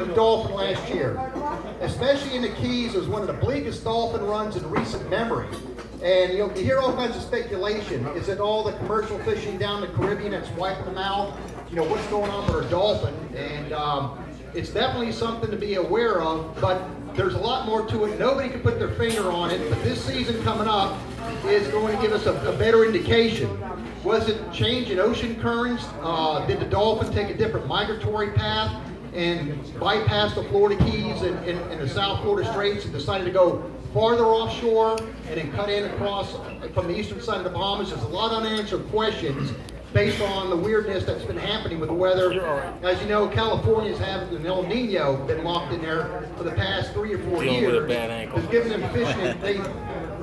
the dolphin last year. Especially in the Keys, it was one of the bleakest dolphin runs in recent memory. And you hear all kinds of speculation. Is it all the commercial fishing down the Caribbean that's wiping them out? What's going on with our dolphin? And it's definitely something to be aware of, but there's a lot more to it. Nobody can put their finger on it, but this season coming up is going to give us a better indication. Was it change in ocean currents? Did the dolphin take a different migratory path and bypass the Florida Keys and the South Florida Straits and decided to go farther offshore and then cut in across from the eastern side of the Bahamas? There's a lot of unanswered questions based on the weirdness that's been happening with the weather. As you know, California's having an El Nino been locked in there for the past 3 or 4 years. It's given them fishing that they've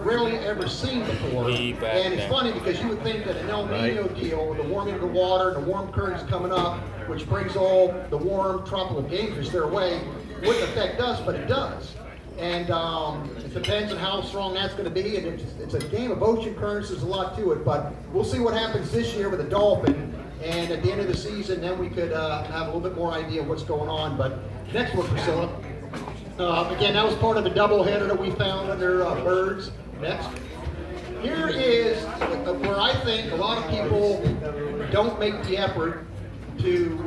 rarely ever seen before. And it's funny because you would think that an El Nino deal with the warming of the water and the warm currents coming up, which brings all the warm tropical game fish their way, wouldn't affect us, but it does. And it depends on how strong that's going to be, and it's a game of ocean currents. There's a lot to it, but we'll see what happens this year with the dolphin, and at the end of the season, then we could have a little bit more idea of what's going on. But next one, Priscilla. Again, that was part of the doubleheader that we found under birds. Next. Here is where I think a lot of people don't make the effort to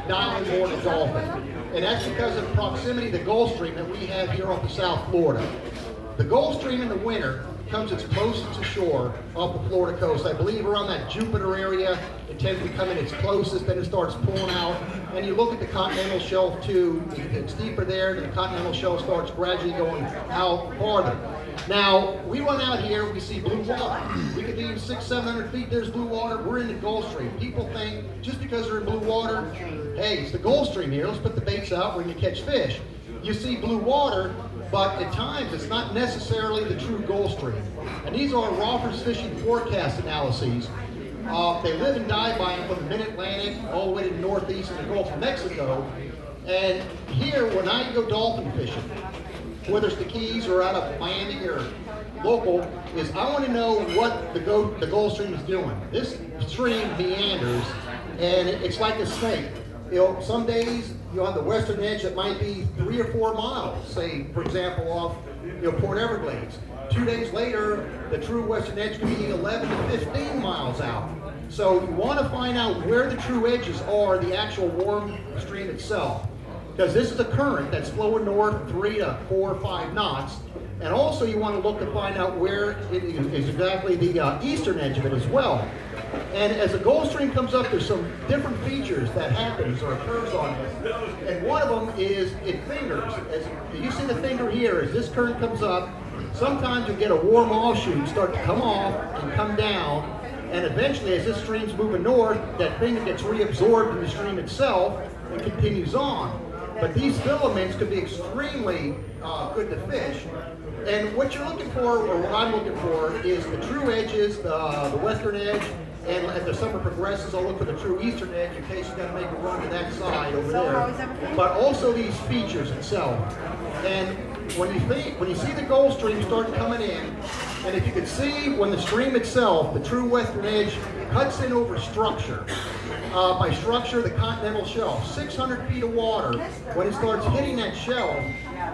dial in more the dolphin. And that's because of the proximity to the Gulf Stream that we have here off of South Florida. The Gulf Stream in the winter comes its closest to shore off the Florida coast. I believe around that Jupiter area, it tends to come in its closest, then it starts pulling out. And you look at the continental shelf too, it's deeper there, and the continental shelf starts gradually going out farther. Now, we run out here, we see blue water. We could be 600-700 feet, there's blue water, we're in the Gulf Stream. People think just because they're in blue water, hey, it's the Gulf Stream here, let's put the baits out, we're gonna catch fish. You see blue water, but at times it's not necessarily the true Gulf Stream. And these are Roffers Fishing Forecast analyses. They live and die by them from the mid-Atlantic all the way to the northeast of the Gulf of Mexico. And here, when I go dolphin fishing, whether it's the Keys or out of Miami or local, is I want to know what the Gulf Stream is doing. This stream meanders, and it's like a snake. Some days you'll have the western edge that might be 3 or 4 miles, say, for example, off Port Everglades. 2 days later, the true western edge can be 11 to 15 miles out. So you want to find out where the true edges are, the actual warm stream itself. Because this is a current that's flowing north 3 to 4 or 5 knots. And also you want to look to find out where it is exactly the eastern edge of it as well. And as the Gulf Stream comes up, there's some different features that happens or occurs on it. And one of them is it fingers. As you see the finger here, as this current comes up, sometimes you get a warm offshoot start to come off and come down. And eventually, as this stream's moving north, that finger gets reabsorbed in the stream itself and continues on. But these filaments could be extremely good to fish. And what you're looking for, or what I'm looking for, is the true edges, the western edge, and as the summer progresses, I'll look for the true eastern edge in case you got to make a run to that side over there. But also these features itself. And when you see the Gulf Stream start coming in, and if you can see when the stream itself, the true western edge, cuts in over structure. By structure, the continental shelf, 600 feet of water, when it starts hitting that shelf,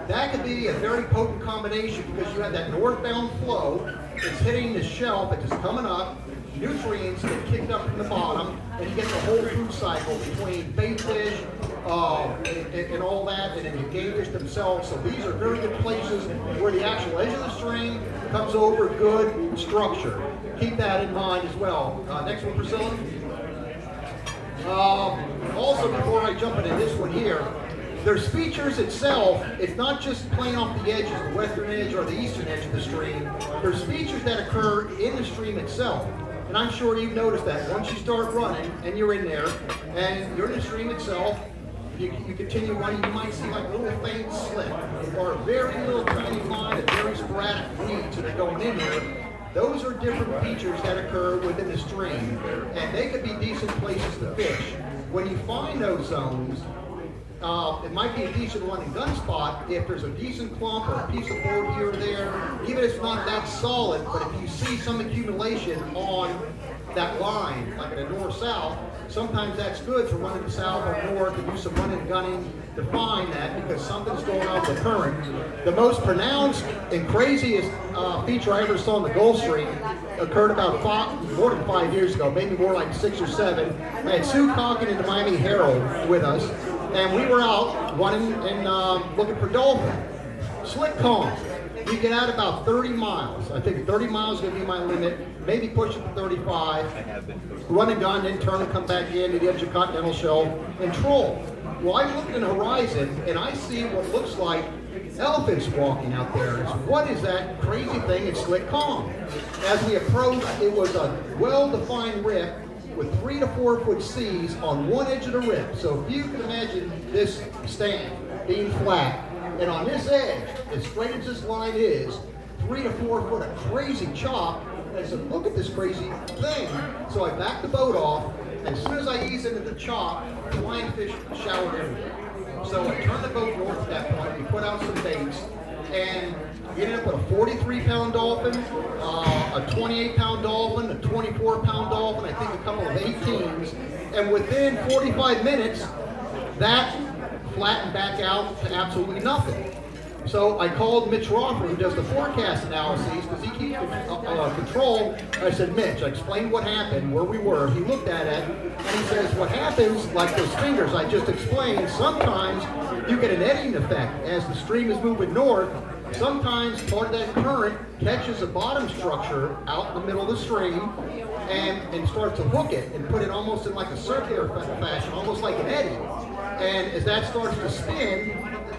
that could be a very potent combination because you have that northbound flow, it's hitting the shelf, it's just coming up, nutrients get kicked up from the bottom, and you get the whole food cycle between bait fish and all that, and then the game fish themselves. So these are very good places where the actual edge of the stream comes over good structure. Keep that in mind as well. Next one, Priscilla. Also, before I jump into this one here, there's features itself. It's not just playing off the edges, the western edge or the eastern edge of the stream. There's features that occur in the stream itself. And I'm sure you've noticed that once you start running and you're in there and you're in the stream itself, you continue running, you might see like little faint slip or a very little tiny line of very sporadic weeds that are going in there. Those are different features that occur within the stream, and they could be decent places to fish. When you find those zones, it might be a decent run and gun spot if there's a decent clump or a piece of board here or there, even if it's not that solid, but if you see some accumulation on that line, like in a north-south, sometimes that's good for running south or north and do some running and gunning to find that, because something's going on with the current. The most pronounced and craziest feature I ever saw in the Gulf Stream occurred about more than 5 years ago, maybe more like 6 or 7. I had Sue Calkin and the Miami Herald with us, and we were out running and looking for dolphin. Slick calm. You get out about 30 miles. I think 30 miles is going to be my limit. Maybe push it to 35. Run and gun, then turn and come back in to the edge of Continental Shelf and troll. Well, I looked in the horizon and I see what looks like elephants walking out there. And so what is that crazy thing? It's slick calm. As we approached, it was a well-defined rip with 3 to 4 foot seas on one edge of the rip. So if you can imagine this stand being flat, and on this edge, as straight as this line is, 3 to 4 foot of crazy chop. And I said, look at this crazy thing. So I backed the boat off, and as soon as I eased into the chop, flying fish showered everywhere. So I turned the boat north at that point, we put out some baits, and we ended up with a 43-pound dolphin, a 28-pound dolphin, a 24-pound dolphin, I think a couple of 18s, and within 45 minutes, that flattened back out to absolutely nothing. So I called Mitch Roffer, who does the forecast analyses, because he keeps control. I said, Mitch, I explained what happened, where we were. He looked at it, and he says, what happens, like those fingers I just explained, sometimes you get an eddying effect. As the stream is moving north, sometimes part of that current catches a bottom structure out in the middle of the stream and starts to hook it and put it almost in like a circular fashion, almost like an eddy. And as that starts to spin,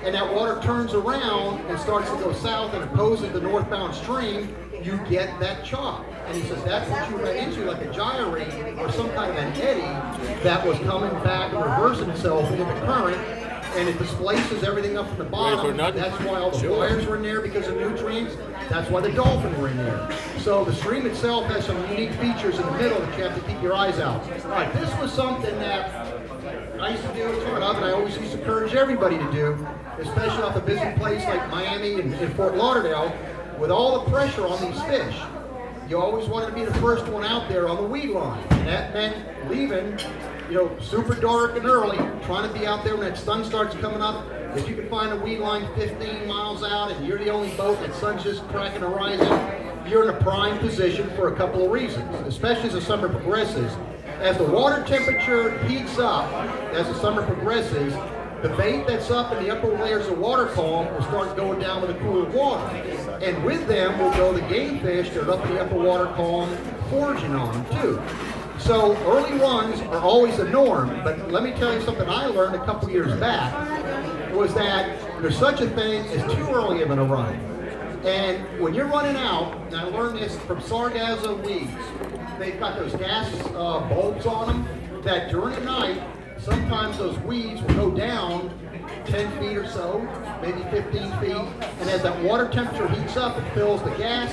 and that water turns around and starts to go south and opposes the northbound stream, you get that chop. And he says that's what you ran into, like a gyrate or some kind of an eddy that was coming back and reversing itself into the current, and it displaces everything up from the bottom. That's why all the flyers were in there, because of nutrients. That's why the dolphin were in there. So the stream itself has some unique features in the middle that you have to keep your eyes out. All right, this was something that I used to do a ton of, and I always used to encourage everybody to do, especially off a busy place like Miami and Fort Lauderdale, with all the pressure on these fish. You always wanted to be the first one out there on the weed line. And that meant leaving, super dark and early, trying to be out there when that sun starts coming up. If you can find a weed line 15 miles out and you're the only boat that sun's just cracking the horizon, you're in a prime position for a couple of reasons, especially as the summer progresses. As the water temperature heats up, as the summer progresses, the bait that's up in the upper layers of water column will start going down with the cooler water. And with them will go the game fish that are up in the upper water column foraging on them too. So early runs are always the norm, but let me tell you something I learned a couple years back, was that there's such a thing as too early of a run. And when you're running out, and I learned this from Sargasso weeds, they've got those gas bulbs on them, that during the night, sometimes those weeds will go down 10 feet or so, maybe 15 feet, and as that water temperature heats up, it fills the gas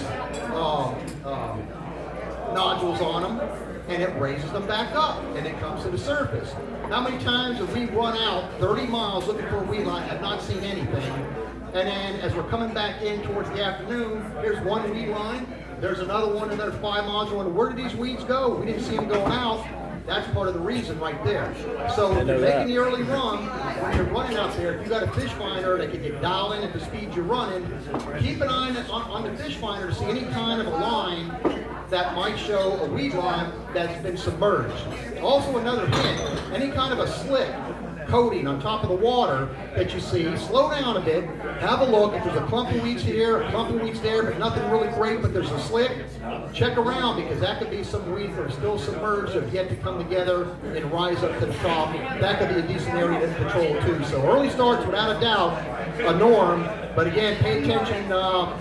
nodules on them, and it raises them back up, and it comes to the surface. How many times have we run out 30 miles looking for a weed line, have not seen anything, and then as we're coming back in towards the afternoon, here's one weed line, there's another one, another 5 miles, we're wondering, where did these weeds go? We didn't see them going out. That's part of the reason right there. So if you're making the early run, when you're running out there, if you got a fish finder that can get dialed in at the speed you're running, keep an eye on the fish finder to see any kind of a line that might show a weed line that's been submerged. Also another hint, any kind of a slick coating on top of the water that you see, slow down a bit, have a look. If there's a clump of weeds here, a clump of weeds there, but nothing really great, but there's a slick, check around, because that could be some weeds that are still submerged, have yet to come together and rise up to the top. That could be a decent area to patrol too. So early starts, without a doubt, a norm, but again, pay attention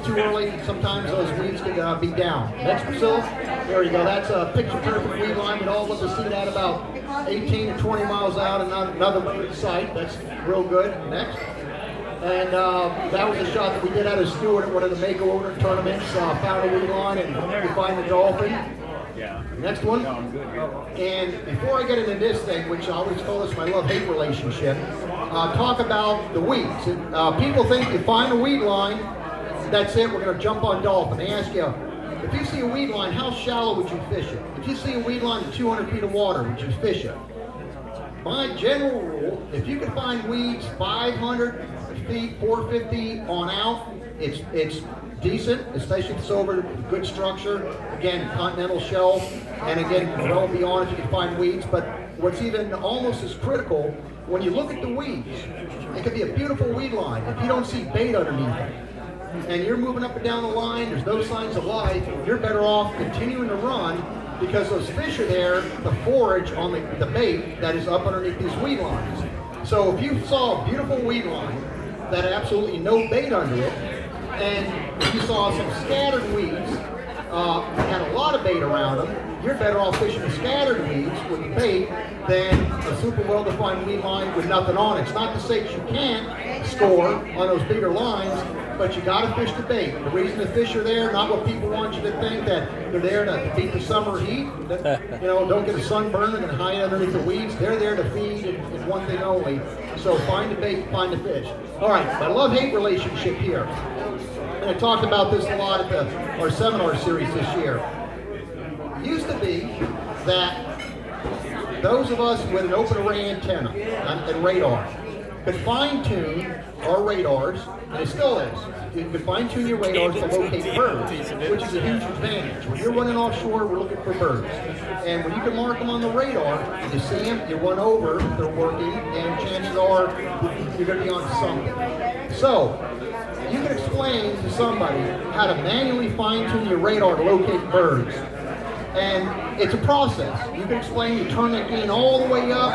too early. Sometimes those weeds could be down. Next, Priscilla. There you go. That's a picture-perfect weed line. We'd all love to see that about 18 to 20 miles out, and another site. That's real good. Next. And that was a shot that we did out of Stewart at one of the Mako owner tournaments. Found a weed line, and we find the dolphin. Yeah. Next one. And before I get into this thing, which I always call this my love-hate relationship, talk about the weeds. People think you find a weed line, that's it, we're going to jump on dolphin. They ask you, If you see a weed line, how shallow would you fish it? If you see a weed line in 200 feet of water, would you fish it? My general rule, if you can find weeds 500 feet, 450 on out, it's decent, especially if it's over good structure. Again, continental shelf, and again, well beyond if you can find weeds. But what's even almost as critical, when you look at the weeds, it could be a beautiful weed line. If you don't see bait underneath it, and you're moving up and down the line, there's no signs of life, you're better off continuing to run because those fish are there to forage on the bait that is up underneath these weed lines. So if you saw a beautiful weed line that had absolutely no bait under it, and if you saw some scattered weeds that had a lot of bait around them, you're better off fishing the scattered weeds with the bait than a super well-defined weed line with nothing on it. It's not to say that you can't score on those bigger lines, but you got to fish the bait. The reason the fish are there, not what people want you to think, that they're there to beat the summer heat, that, don't get a sunburn and hide underneath the weeds. They're there to feed, and one thing only. So find the bait, find the fish. All right, my love-hate relationship here. And I talked about this a lot at our seminar series this year. It used to be that those of us with an open array antenna and radar could fine-tune our radars, and it still is. You can fine-tune your radars to locate birds, which is a huge advantage. When you're running offshore, we're looking for birds. And when you can mark them on the radar, you see them, you run over, they're working, and chances are you're going to be on something. So, you can explain to somebody how to manually fine-tune your radar to locate birds. And it's a process. You can explain, you turn that gain all the way up,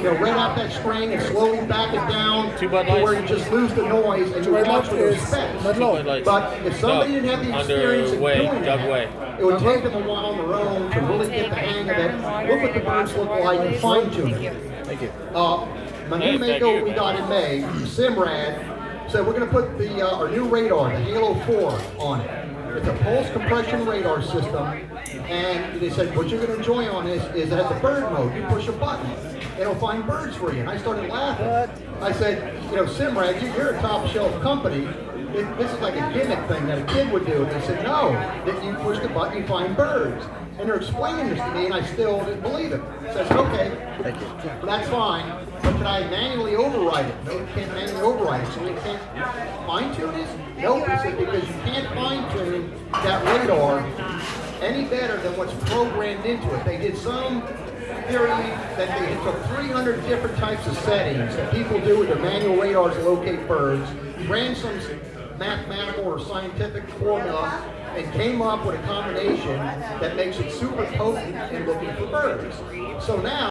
red out that string and slowly back it down to where you just lose the noise and you watch what it expects. But if somebody didn't have the experience of doing that, it would take them a while on their own to really get the hang of it, look what the birds look like, and fine-tune it. Thank you. My new Mako we got in May, Simrad, said we're going to put our new radar, the Halo 4, on it. It's a pulse compression radar system, and they said what you're going to enjoy on this is it has a bird mode. You push a button, it'll find birds for you. And I started laughing. I said, Simrad, you're a top shelf company. This is like a gimmick thing that a kid would do. And they said, no, that you push the button, you find birds. And they're explaining this to me, and I still didn't believe it. I said, okay, Thank you. that's fine, but can I manually override it? No, you can't manually override it, so you can't fine-tune it? Nope, he said, because you can't fine-tune that radar any better than what's programmed into it. They did some theory that they took 300 different types of settings that people do with their manual radars to locate birds, ran some mathematical or scientific formula, and came up with a combination that makes it super potent in looking for birds. So now,